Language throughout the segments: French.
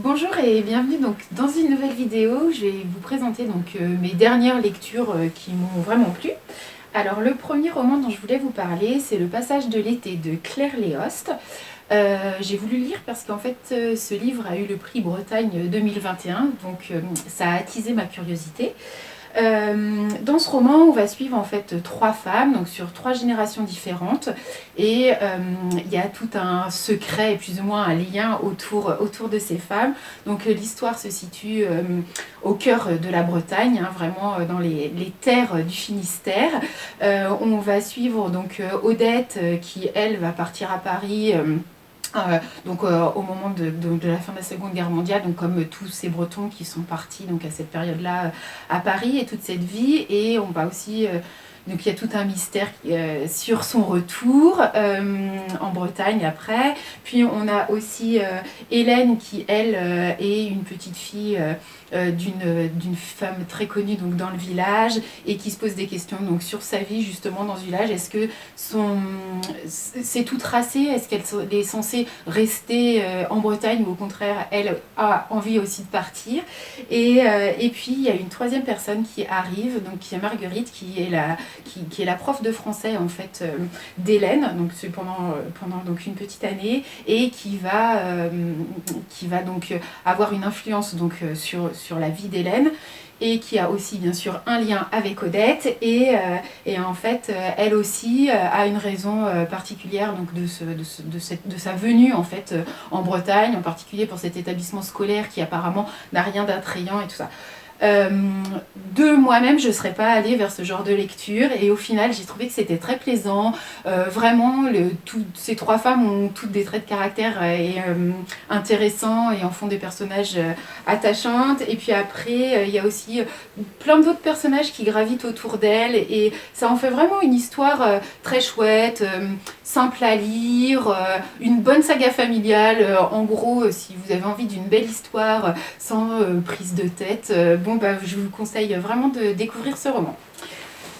Bonjour et bienvenue donc dans une nouvelle vidéo. Je vais vous présenter mes dernières lectures qui m'ont vraiment plu. Alors le premier roman dont je voulais vous parler, c'est Le Passage de l'été de Claire Léost. J'ai voulu le lire parce qu'en fait ce livre a eu le prix Bretagne 2021, donc ça a attisé ma curiosité. Dans ce roman, on va suivre en fait trois femmes, donc sur trois générations différentes, et il y a tout un secret et plus ou moins un lien autour de ces femmes. Donc l'histoire se situe au cœur de la Bretagne, hein, vraiment dans les terres du Finistère. On va suivre donc Odette qui elle va partir à Paris. Au moment de la fin de la Seconde Guerre mondiale, donc comme tous ces Bretons qui sont partis donc à cette période-là à Paris et toute cette vie, et on va aussi donc il y a tout un mystère sur son retour en Bretagne après. Puis on a aussi Hélène qui elle est une petite fille d'une femme très connue donc dans le village et qui se pose des questions donc sur sa vie justement dans ce village. Est-ce que c'est tout tracé? Est-ce qu'elle est censée rester en Bretagne ou au contraire elle a envie aussi de partir? Et puis il y a une troisième personne qui arrive, donc qui est Marguerite, qui est la prof de français en fait d'Hélène, donc c'est pendant donc une petite année, et qui va donc avoir une influence donc sur la vie d'Hélène, et qui a aussi bien sûr un lien avec Odette, et en fait elle aussi a une raison particulière donc de sa venue en fait en Bretagne, en particulier pour cet établissement scolaire qui apparemment n'a rien d'attrayant et tout ça. De moi-même, je ne serais pas allée vers ce genre de lecture, et au final, j'ai trouvé que c'était très plaisant. Vraiment, ces trois femmes ont toutes des traits de caractère intéressants et en font des personnages attachantes. Et puis après, il y a aussi plein d'autres personnages qui gravitent autour d'elles, et ça en fait vraiment une histoire très chouette, simple à lire, une bonne saga familiale. En gros, si vous avez envie d'une belle histoire sans prise de tête, je vous conseille vraiment de découvrir ce roman.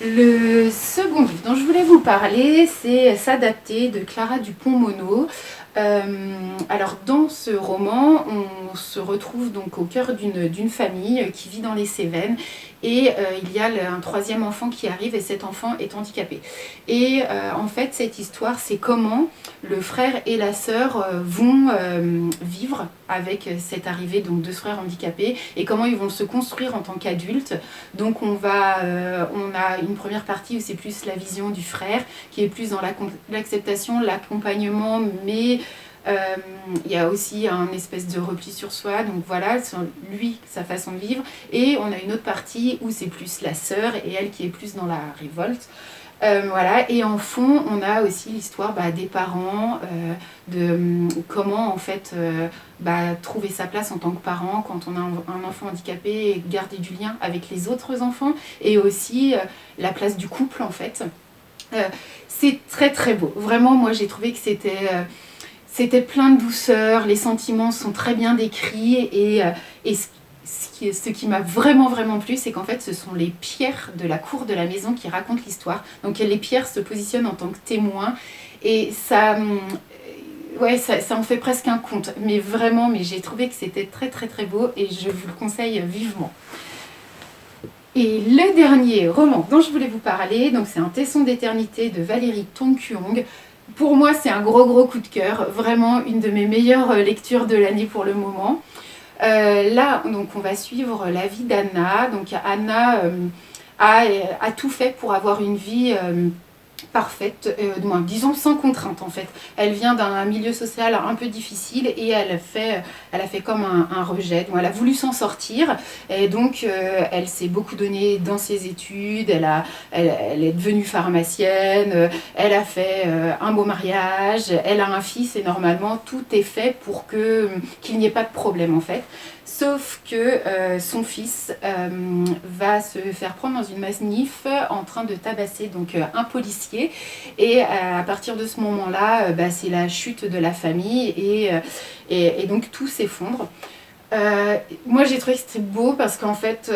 Le second livre dont je voulais vous parler, c'est S'adapter de Clara Dupont-Mono. Alors dans ce roman, on se retrouve donc au cœur d'une famille qui vit dans les Cévennes, et il y a un troisième enfant qui arrive, et cet enfant est handicapé. Et en fait cette histoire, c'est comment le frère et la sœur vont vivre avec cette arrivée donc, de ce frère handicapé, et comment ils vont se construire en tant qu'adultes. Donc on a une première partie où c'est plus la vision du frère, qui est plus dans l'acceptation, l'accompagnement, mais il y a aussi un espèce de repli sur soi, donc voilà, sur lui, sa façon de vivre. Et on a une autre partie où c'est plus la sœur, et elle qui est plus dans la révolte. Voilà. Et en fond, on a aussi l'histoire des parents, de comment en fait trouver sa place en tant que parent quand on a un enfant handicapé, et garder du lien avec les autres enfants, et aussi la place du couple en fait. C'est très très beau. Vraiment, moi j'ai trouvé que c'était plein de douceur, les sentiments sont très bien décrits, et ce qui m'a vraiment plu, c'est qu'en fait ce sont les pierres de la cour de la maison qui racontent l'histoire. Donc les pierres se positionnent en tant que témoins, et ça en fait presque un conte. Mais j'ai trouvé que c'était très beau, et je vous le conseille vivement. Et le dernier roman dont je voulais vous parler, donc c'est Un tesson d'éternité de Valérie Tonkuong. Pour moi, c'est un gros coup de cœur, vraiment une de mes meilleures lectures de l'année pour le moment. Là, donc, on va suivre la vie d'Anna. Donc Anna a tout fait pour avoir une vie parfaite, disons sans contrainte en fait. Elle vient d'un milieu social un peu difficile, et elle a fait comme un rejet. Donc, elle a voulu s'en sortir, et donc elle s'est beaucoup donnée dans ses études. Elle est devenue pharmacienne, elle a fait un beau mariage, elle a un fils, et normalement tout est fait pour qu'il n'y ait pas de problème en fait. Sauf que son fils va se faire prendre dans une manif en train de tabasser donc, un policier. Et à partir de ce moment-là, c'est la chute de la famille, et donc tout s'effondre. Moi j'ai trouvé que c'était beau parce qu'en fait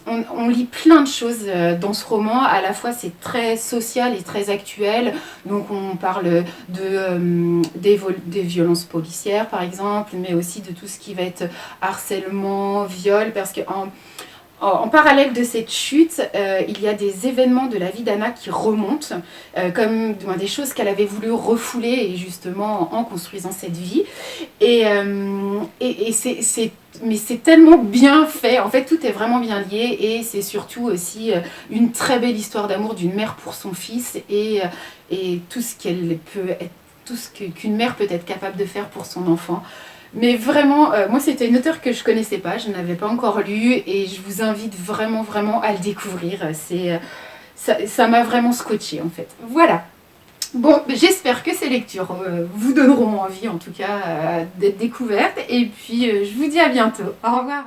on lit plein de choses dans ce roman. À la fois c'est très social et très actuel, donc on parle des violences policières par exemple, mais aussi de tout ce qui va être harcèlement, viol, parce en parallèle de cette chute, il y a des événements de la vie d'Anna qui remontent, comme des choses qu'elle avait voulu refouler et justement en construisant cette vie. Mais c'est tellement bien fait, en fait tout est vraiment bien lié, et c'est surtout aussi une très belle histoire d'amour d'une mère pour son fils, et tout ce qu'elle peut être, tout ce qu'une mère peut être capable de faire pour son enfant. Mais vraiment, moi c'était une auteure que je connaissais pas, je n'avais pas encore lu, et je vous invite vraiment vraiment à le découvrir. Ça m'a vraiment scotché en fait. Voilà. Bon, j'espère que ces lectures vous donneront envie en tout cas d'être découvertes, et puis je vous dis à bientôt. Au revoir.